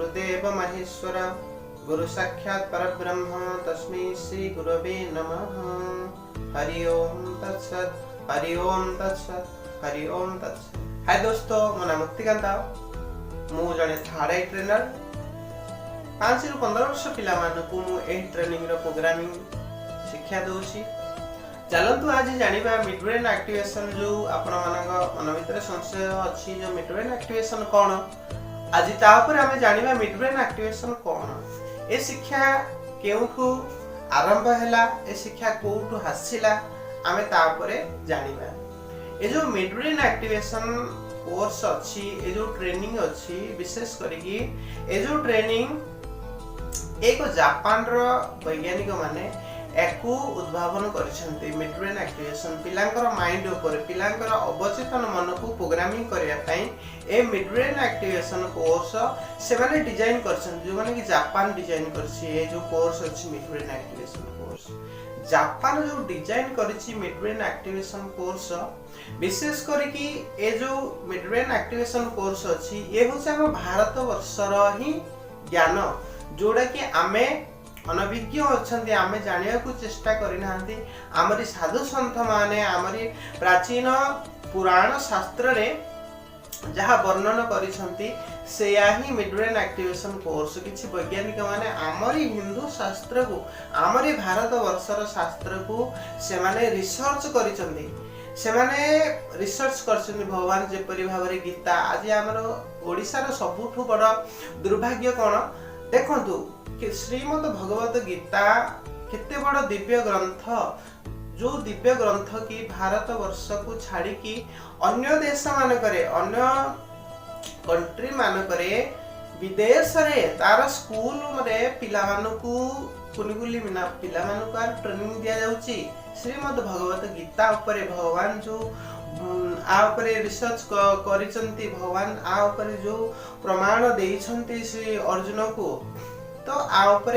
गुरुदेव महेश्वर गुरु साक्षात् परब्रह्म तस्मै श्री गुरवे नमः। हरि ओम तत्सत् हरि ओम तत्सत् हरि ओम तत्सत्। हाय दोस्तों, मो नाम मुक्तिकांत। मु जने थर्ड आई ट्रेनर। 5 ରୁ 15 वर्ष पिला मानकु मु ए ट्रेनिंग रो प्रोग्रामिंग शिक्षा दोछि। चलतु आज जानिबा मिड ब्रेन एक्टिवेशन जो आपण मानक मन भितर संशय अछि जो मिड ब्रेन एक्टिवेशन कोन। आज ता ऊपर हमें जानिबा मिड ब्रेन एक्टिवेशन कोन। ए शिक्षा केउठु आरंभ हैला, ए शिक्षा कोउठु हासिला, हमें ता ऊपर जानिबा। ए जो मिड ब्रेन एक्टिवेशन कोर्स अछि, ए जो ट्रेनिंग अछि, विशेष करिकि ए जो ट्रेनिंग एक जापान रो वैज्ञानिक माने एकु उद्भावन करिसंती। मिड ब्रेन एक्टिवेशन पिलांकर माइंड ऊपर, पिलांकर अवचेतन मन को प्रोग्रामिंग करिया पई ए मिड ब्रेन एक्टिवेशन कोर्स से माने डिजाइन करछन, जो माने कि जापान डिजाइन करछि। ए जो कोर्स अछि mid brain activation course, Japan जो डिजाइन करिछि मिड ब्रेन एक्टिवेशन कोर्स, विशेष करी कि ए जो मिड ब्रेन एक्टिवेशन कोर्स अछि ए होछ हम भारत वर्षर ही ज्ञान, जोडा कि आमे अनभिज्ञ अच्छे, आमे जानिया को चेष्टा करिनांती। आमरी साधु संत माने आमरी प्राचीन पुराण शास्त्र रे जहा वर्णन करिसंती सेया ही मिड ब्रेन एक्टिवेशन कोर्स। किछि वैज्ञानिक माने आमरी हिंदू शास्त्र को, आमरी भारत वर्षर शास्त्र को से माने रिसर्च करिसंती। से माने रिसर्च करछन्ती भगवान जेपरि भाबरे गीता। आज हमर ओडिसा रो सबुठु बड़ दुर्भाग्य कोन देखंतु कि श्रीमद् भगवत गीता केते बड़ दिव्य ग्रंथ, जो दिव्य ग्रंथ की भारत वर्ष को छाड़ी की अन्य देश मान करे, अन्य कंट्री मान करे, विदेश रे तार स्कूल रे पिला मानकु कुनिकुली मिना पिला मानकु ट्रेनिंग दिया जाउची। श्रीमद् भगवत गीता ऊपर भगवान जो आ ऊपर रिसर्च करिसंती, भगवान आ ऊपर जो प्रमाण देइसंती श्री अर्जुन को, तो आ ऊपर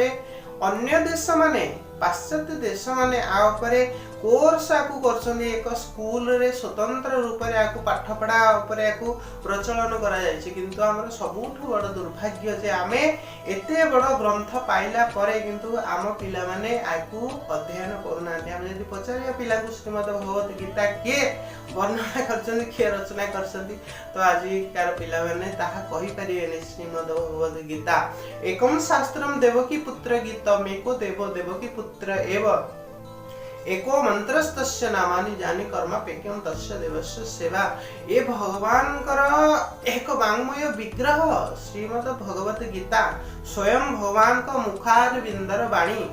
अन्य देश माने पाश्चात्य देश माने आ ऊपर कोर्स आकु करछन्ती। एक स्कूल रे स्वतंत्र रूप रे आकु पाठ पढ़ा ऊपर आकु प्रचलन करा जायछि। किंतु हमर सबुठु बड़ दुर्भाग्य जे आमे एते बड़ ग्रंथ पाइला परे किंतु आम पिला माने आकु अध्ययन करूनांती। हम यदि पचारिया पिला को श्रीमद् भगवत गीता के वर्णना करछन्ती, के रचना करछन्ती, तो आज कार पिला माने ताहा कहि परिबेनी। श्रीमद् भगवत गीता एकम शास्त्रम देवकी पुत्र गीतम एको देवो देवकी पुत्र एव एको मंत्रस्तस्य नामानि जानि कर्मापेक्यं तस्य देवस्य सेवा। ए भगवान कर एक वाङ्मय विग्रह श्रीमद् भगवत गीता स्वयं भगवान को मुखार बिंदर वाणी।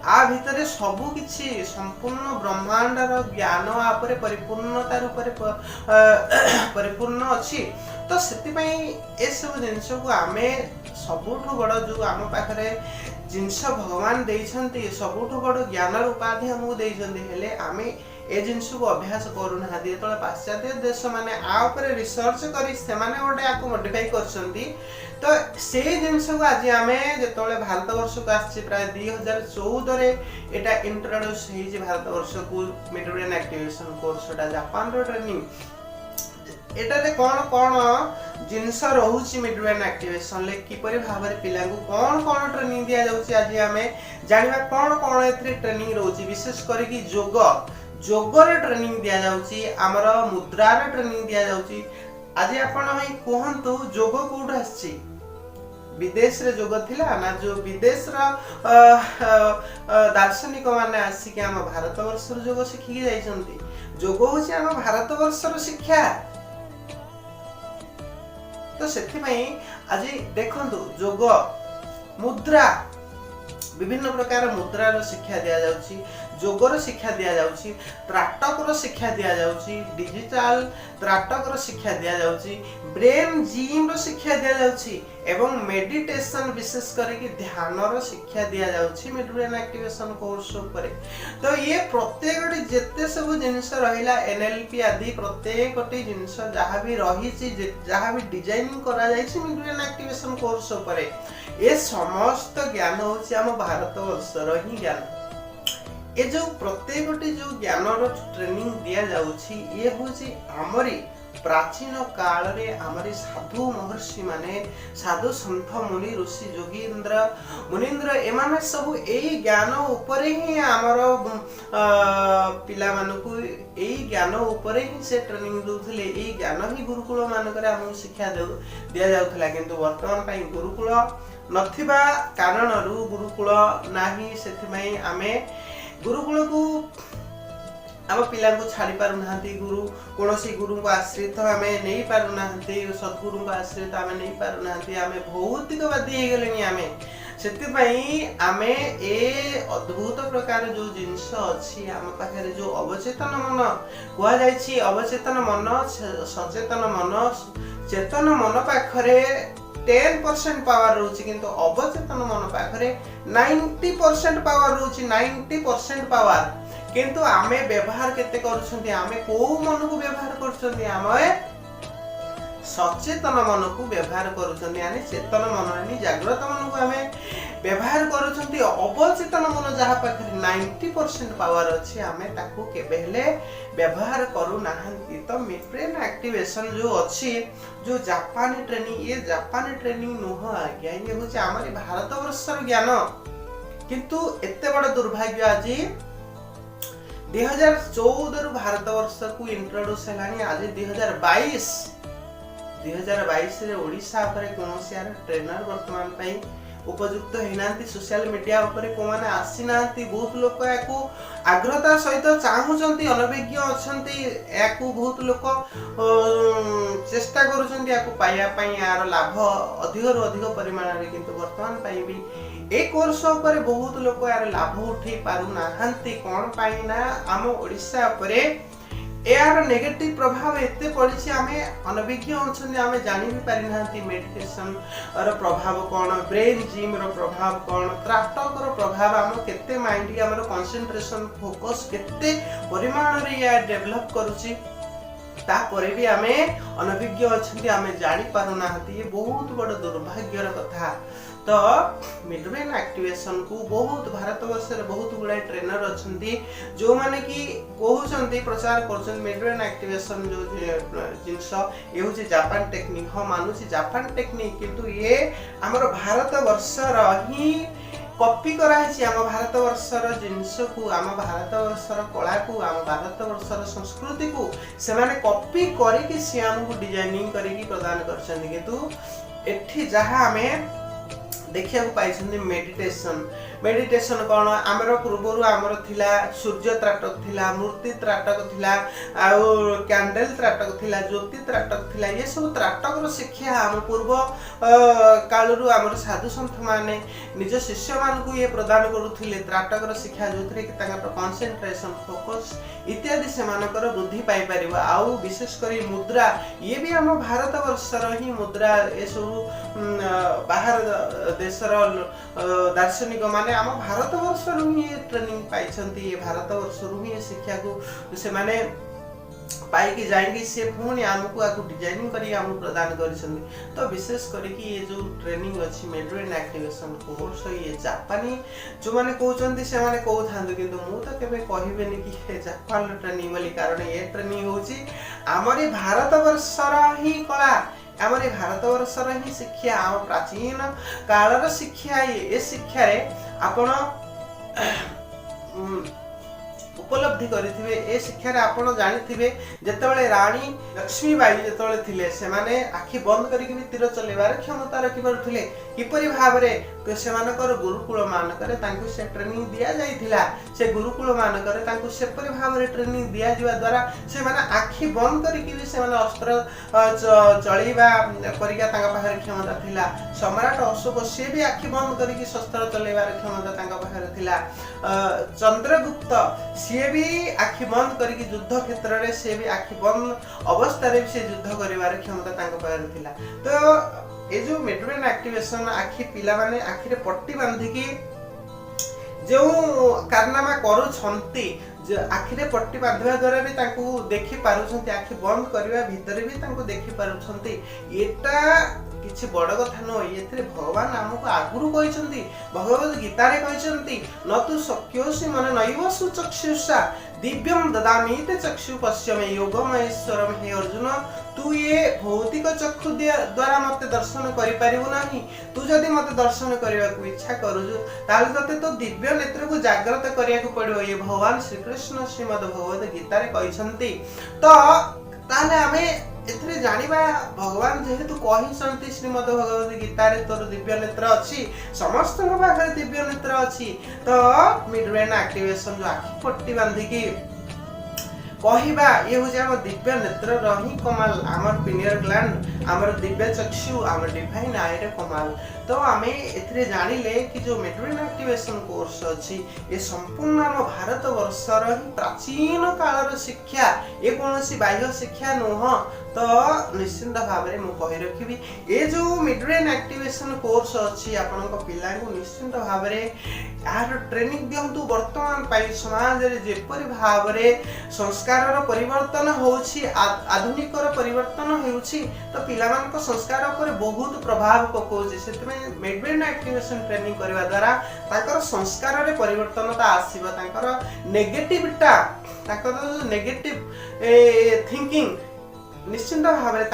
आ भितरे सबु किछि संपूर्ण ब्रह्मांड रो ज्ञान आपरे परिपूर्णता रूपरे परिपूर्ण अछि। तो सेति पई ए सब जिंस को आमे सबुठु बड़ जो आम पाखरे जिनस भगवान देइछन्ती, सबुठु बड़ ज्ञान उपाधि हमकु देइछन्ती, हेले आमे ए जिनस को अभ्यास करूना। जेतले पाश्चात्य देश माने आ ऊपर रिसर्च करी से माने ओडे आकु मॉडिफाई करछन्ती, तो से जिनस को आज आमे जेतले भारत वर्ष को आछि प्राय 2014 रे एटा इंट्रोड्यूस हेइ जे भारत वर्ष को मिड ब्रेन एक्टिवेशन कोर्स एटा जापान रो ट्रेनिंग। एटा रे कोन जिनस रहुछि मिड ब्रेन एक्टिवेशन ले किपरि भाबरे पिला को कोन ट्रेनिंग दिया जाउछि। आज हमें जानिबा कोन एथरे ट्रेनिंग रहउछि। विशेष करी कि योग रे ट्रेनिंग दिया जाउछि, हमर मुद्रा रे ट्रेनिंग दिया जाउछि। आज आपण हई कोहंतु योग कोड आछि, विदेश रे योग थिला ना, जो विदेश रा दार्शनिक माने आसी कि हम भारत वर्ष रो योग सिखि जाइछन्ती। योग होछि हम भारत वर्ष रो शिक्षा। तो सेथि पई आज देखंतु योग मुद्रा विभिन्न प्रकार मुद्रा रो शिक्षा दिया जाउछि, योग रो शिक्षा दिया जाउछि, त्राटक रो शिक्षा दिया जाउछि, डिजिटल त्राटक रो शिक्षा दिया जाउछि, ब्रेन जिम रो शिक्षा दिया जाउछि एवं मेडिटेशन विशेष करके ध्यान रो शिक्षा दिया जाउछि मिड ब्रेन एक्टिवेशन कोर्स ऊपर। तो ये प्रत्येकटी जेते सब जिनिस रहिला एनएलपी आदि प्रत्येकटी जिनिस जहा भी रहिछि, जहा भी डिजाइनिंग करा जाइछि मिड ब्रेन एक्टिवेशन कोर्स ऊपर, ए समस्त ज्ञान होछि हम भारत वर्षर ही ज्ञान। ए जो प्रत्येकटी जो ज्ञान रो ट्रेनिंग दिया जाउछि ये होछि हमरी प्राचीन काल रे हमारे साधु महर्षि माने साधु संत मुनि ऋषि जोगींद्र मुनींद्र एमाने सब एई ज्ञान उपरे ही हमर पिला मानकु एई ज्ञान उपरे ही से ट्रेनिंग दउथले एई ज्ञान ही गुरुकुल मानकरे हमहु शिक्षा दिया जाउथला किंतु वर्तमान पई गुरुकुल नथिबा कारणरू गुरुकुल नाही सेथिमै आमे गुरुकुल को आम पिला को छाड़ी पारु नाहंती गुरु कोनोसी गुरु को आश्रित आमे नहीं पारु नाहंती सद्गुरु को आश्रित आमे नहीं पारु नाहंती आमे भौतिकवादी हे गेलेनी आमे सेति पई आमे ए अद्भुत प्रकार जो जिंस अछि आम पाखरे जो अवचेतन मन कुआ जायछि अवचेतन मन सचेतन मन चेतन मन पाखरे 10% पावर रोची किंतु अवचेतन मन पाखरे 90% पावर रोची 90% पावर किंतु आमे व्यवहार केते करूछंती आमे को मन को व्यवहार करूछंती आमे सचेतन मन को व्यवहार करूछंती यानी चेतन मन यानी जागृत मन को आमे व्यवहार करूछंती अवचेतन मन जहा पाखरे 90% पावर अछि आमे ताकू केबे हेले व्यवहार करू नाहंती तो मिड ब्रेन एक्टिवेशन जो अछि जो जापानी ट्रेनिंग ये जापानी ट्रेनिंग नुह आज्ञा ये होचे हमारे भारत वर्षर ज्ञान किंतु एते बड़ दुर्भाग्य आज 2014 रु भारत वर्ष को इंट्रोड्यूस हेलानी आज 2022 रे ओडिसा पर कोनोसी यार ट्रेनर वर्तमान पई उपयुक्त हेनांती सोशल मीडिया ऊपर को माने आसी नांती बहुत लोक याकू आग्रहता सहित चाहूचंती अनभिज्ञ अछंती याकू बहुत लोक चेष्टा करूचंती याकू पाया पई यार लाभ अधिक रु अधिक परिमाण रे किंतु वर्तमान पई भी एक वर्ष ऊपर बहुत लोक यार लाभ उठै पारु नाहंती कोन पई ना हम ओडिसा ऊपर यार नेगेटिव प्रभाव एते पड़िछि आमे अनभिज्ञ अछन आमे जानि भी पारि नांती मेडिटेशन रो प्रभाव कोन ब्रेन जिम रो प्रभाव कोन त्राटक रो प्रभाव हम केते माइंड हमर कंसंट्रेशन फोकस केते परिमाण रे या डेवलप करूछि ता परे भी आमे अनभिज्ञ अछंती आमे जानि पारु नांती ये बहुत बड़ दुर्भाग्यर कथा तो मिड ब्रेन एक्टिवेशन को बहुत भारत वर्ष रे बहुत गुडा ट्रेनर अछंती जो माने की कहउचंती प्रचार करछन मिड ब्रेन एक्टिवेशन जो जिंस ये होची जापान टेक्निक हम मानुची जापान टेक्निक किंतु ये हमर भारत वर्ष रो ही कॉपी कराइछि हम भारत वर्षर जिंस को हम भारत वर्षर कला को हम भारत वर्षर संस्कृति को से माने कॉपी करी कि से हमको डिजाइनिंग करी कि प्रदान करछन किंतु एठी जहा हमें देखिया को पाइछन मेडिटेशन कोन हमर पूर्वरु हमर थिला सूर्य त्राटक थिला मूर्ति त्राटक थिला आ कैंडल त्राटक थिला ज्योति त्राटक थिला ये सब त्राटक रो शिक्षा हम पूर्व कालरु हमर साधु संत माने निज शिष्य मान को ये प्रदान करूथिले त्राटक रो शिक्षा जोथरे कि तांकर कंसंट्रेशन फोकस इत्यादि से मानकर वृद्धि पाई परिबा आउ विशेष करी मुद्रा ये भी हम भारत वर्षर ही मुद्रा ए सब बाहर देशर दार्शनिक माने हम भारत वर्ष रु ही ट्रेनिंग पाइछंती ये भारत वर्ष रु ही शिक्षा को से माने पाई कि जाएंगे से पुणी हमको आकु डिजाइनिंग करी हम प्रदान करिसंती तो विशेष करी कि ये जो ट्रेनिंग अछि मिड ब्रेन एक्टिवेशन कोर्स ये जापानी जो माने कहउचंती से माने कहउ थांदु किंतु मु तो केबे कहिबेनी कि हे जापान ट्रेनिंग वाली कारण ये ट्रेनिंग होची हमरी भारत वर्षर ही कला हमारे भारत वर्षर ही शिक्षा हम प्राचीन कालर शिक्षा ये शिक्षा रे आपण उपलब्धि करिथिबे ए शिक्षा रे आपण जानिथिबे जेतेबेले रानी लक्ष्मीबाई जेतेबेले थिले से माने आखि बंद करी कि तीर चलेबार क्षमता रखि परथिले किपरि भाव रे से मानकर गुरुकुल मानकर तांकु से ट्रेनिंग दिया जाइथिला से गुरुकुल मानकर तांकु सेपरि भाव रे ट्रेनिंग दिया जिवा द्वारा से माने आखि बंद करी कि से माने अस्त्र चळीबा परिका तांका पाखरे क्षमता थिला सम्राट अशोक से भी आखि बंद करी कि शस्त्र चलेबार क्षमता तांका पाखरे थिला चंद्रगुप्त से भी आखि बंद करी कि युद्ध क्षेत्र रे से भी आखि बंद अवस्था रे से युद्ध करिवार क्षमता तांका पाखरे थिला तो ए जो मिड ब्रेन एक्टिवेशन आखि पिला माने आखि रे पट्टी बांधी की जो कारनामा करू छंती आखि रे पट्टी बांधवा द्वारा भी तांको देखि पारु छंती आखि बंद करबा भीतर भी तांको देखि पारु छंती एटा किछि बड़ कथा न एथरे भगवान हमको आगुरु कहिसंती भगवत गीता रे कहिसंती न तु शक्योसि मन नैव सुचक्षुषा दिव्यम ददामि ते चक्षु पश्यमे योगमहेश्वरम हे अर्जुन तू ये भौतिक चक्षु द्वारा मते दर्शन करि परिबु नाही। तू जदि मते दर्शन करबा को इच्छा करूजु ताले तते तो दिव्य नेत्र को जागृत करिया को पड़ियो। ये भगवान श्री कृष्ण श्रीमद् भगवत गीता रे कहिसंती। तो ताले हमें एथरे जानिबा भगवान जेहेतु कहिसंती श्रीमद् भगवत गीता रे तोर दिव्य नेत्र अछि, समस्त पाखरे दिव्य नेत्र अछि। तो मिड ब्रेन एक्टिवेशन जो आखि पट्टी बांधी की कहिबा ये हो जाम दिव्य नेत्र रही कमाल, आमर पिनियर ग्लैंड, आमर दिव्य चक्षु, आमर डिवाइन आई रे कमाल। तो आमे एथरे जानिले कि जो मिड ब्रेन एक्टिवेशन कोर्स अछि ये संपूर्ण हम भारत वर्षर ही प्राचीन कालर शिक्षा, ये कोनोसी बाह्य शिक्षा नोह। तो निश्चिंत भाव में मुझे कही रखी ये जो मिड ब्रेन एक्टिवेशन कोर्स अच्छी आपण पिला निश्चिंत भाव में यार ट्रेनिंग दिंतु। वर्तमान समाज रे जेपरि भाव में संस्कार परिवर्तन होउछि, आधुनिक परिवर्तन होउछि, तो पिला मान संस्कार पर बहुत प्रभाव पकाउछि। से मिड ब्रेन एक्टिवेशन ट्रेनिंग करबा द्वारा ताकर संस्कार रे परिवर्तनता आसीबा, ताकर नेगेटिविटा, ताकर नेगेटिव थिंकिंग निश्चिंत भाव में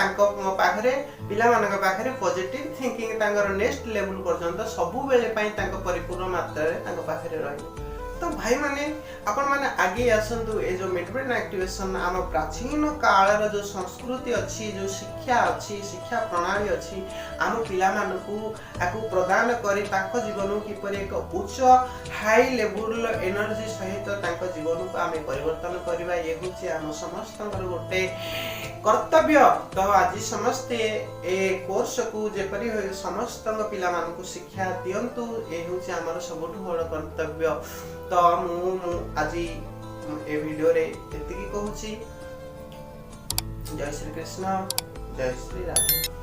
पाखरे पिला मानक पाखरे पॉजिटिव थिंकिंग तांकर नेक्स्ट लेवल पर्यंत सबु बेले पई तांको परिपूर्ण मात्रा रे तांको पाखरे रहइबो। तो भाई माने आपण माने आगे आसंतु। ए जो मिड ब्रेन एक्टिवेशन आम प्राचीन कालर जो संस्कृति अच्छी, जो शिक्षा अच्छी, शिक्षा प्रणाली अच्छी, आम पिला मानकू आकु प्रदान करी ताको जीवन किपर एक उच्च हाई लेवल एनर्जी सहित ताको जीवन को आमे परिवर्तन करबा, ये होची आम समस्तंकर गोटे कर्तव्य। तो आज समस्ते ए कोर्स को जेपरि समस्त पिला मानकू शिक्षा दियंतु, ए होची हमर सबठु बड़ कर्तव्य। तो आज ए वीडियो रे एतिकी कहूची। जय श्री कृष्ण, जय श्री राधे।